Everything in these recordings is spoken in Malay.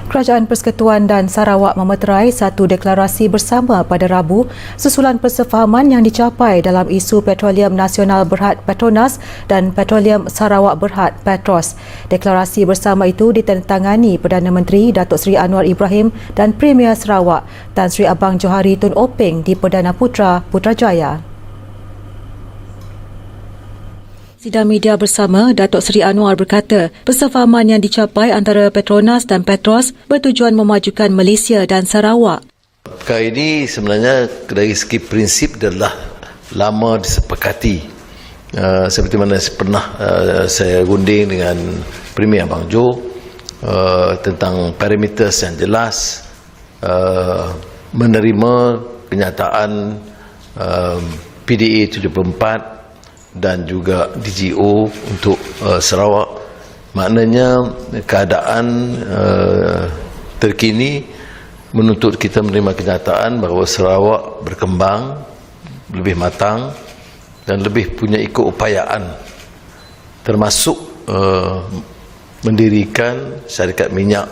Kerajaan Persekutuan dan Sarawak memeterai satu deklarasi bersama pada Rabu susulan persefahaman yang dicapai dalam isu Petroleum Nasional Berhad Petronas dan Petroleum Sarawak Berhad Petros. Deklarasi bersama itu ditandatangani Perdana Menteri Datuk Seri Anwar Ibrahim dan Premier Sarawak Tan Sri Abang Johari Tun Openg di Perdana Putra Putrajaya. Sidang media bersama, Datuk Seri Anwar berkata, persefahaman yang dicapai antara Petronas dan Petros bertujuan memajukan Malaysia dan Sarawak. Perkara ini sebenarnya dari segi prinsip adalah lama disepakati. Seperti mana saya runding dengan Premier Abang Jo tentang parameters yang jelas, menerima kenyataan PDA 74 dan juga DGO untuk Sarawak. Maknanya keadaan terkini menuntut kita menerima kenyataan bahawa Sarawak berkembang lebih matang dan lebih punya keupayaan, termasuk mendirikan syarikat minyak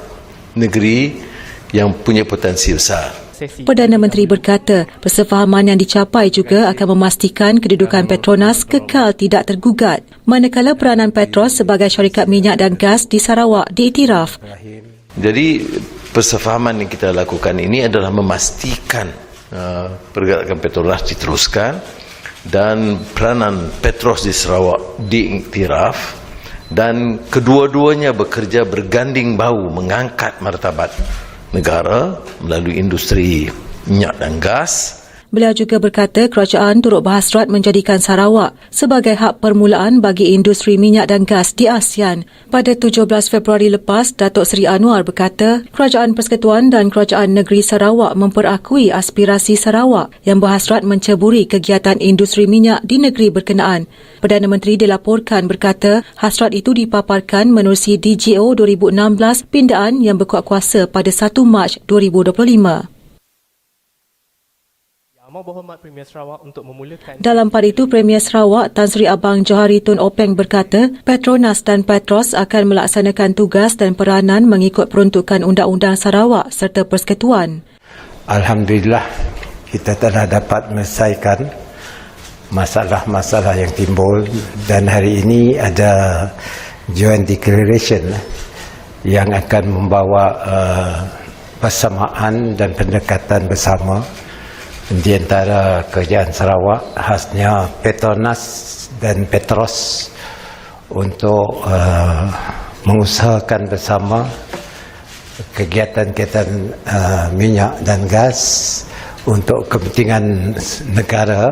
negeri yang punya potensi besar. Perdana Menteri berkata, persefahaman yang dicapai juga akan memastikan kedudukan Petronas kekal tidak tergugat, manakala peranan Petros sebagai syarikat minyak dan gas di Sarawak diiktiraf. Jadi, persefahaman yang kita lakukan ini adalah memastikan pergerakan Petronas diteruskan dan peranan Petros di Sarawak diiktiraf, dan kedua-duanya bekerja berganding bahu mengangkat martabat negara melalui industri minyak dan gas. Beliau juga berkata kerajaan turut berhasrat menjadikan Sarawak sebagai hub permulaan bagi industri minyak dan gas di ASEAN. Pada 17 Februari lepas, Datuk Seri Anwar berkata Kerajaan Persekutuan dan Kerajaan Negeri Sarawak memperakui aspirasi Sarawak yang berhasrat menceburi kegiatan industri minyak di negeri berkenaan. Perdana Menteri dilaporkan berkata hasrat itu dipaparkan menerusi DGO 2016 pindaan yang berkuat kuasa pada 1 Mac 2025. Dalam pada itu, Premier Sarawak Tan Sri Abang Johari Tun Openg berkata Petronas dan Petros akan melaksanakan tugas dan peranan mengikut peruntukan Undang-Undang Sarawak serta Persekutuan. Alhamdulillah, kita telah dapat menyelesaikan masalah-masalah yang timbul, dan hari ini ada joint declaration yang akan membawa persamaan dan pendekatan bersama di antara kerajaan Sarawak, khasnya Petronas dan Petros, untuk mengusahakan bersama kegiatan-kegiatan minyak dan gas untuk kepentingan negara,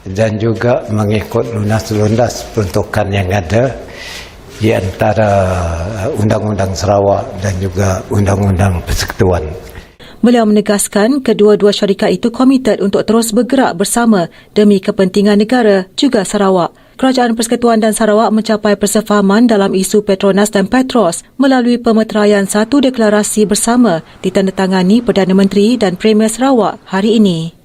dan juga mengikut lunas-lunas peruntukan yang ada di antara Undang-Undang Sarawak dan juga Undang-Undang Persekutuan. Beliau menegaskan kedua-dua syarikat itu komited untuk terus bergerak bersama demi kepentingan negara juga Sarawak. Kerajaan Persekutuan dan Sarawak mencapai persefahaman dalam isu Petronas dan Petros melalui pemeteraian satu deklarasi bersama ditandatangani Perdana Menteri dan Premier Sarawak hari ini.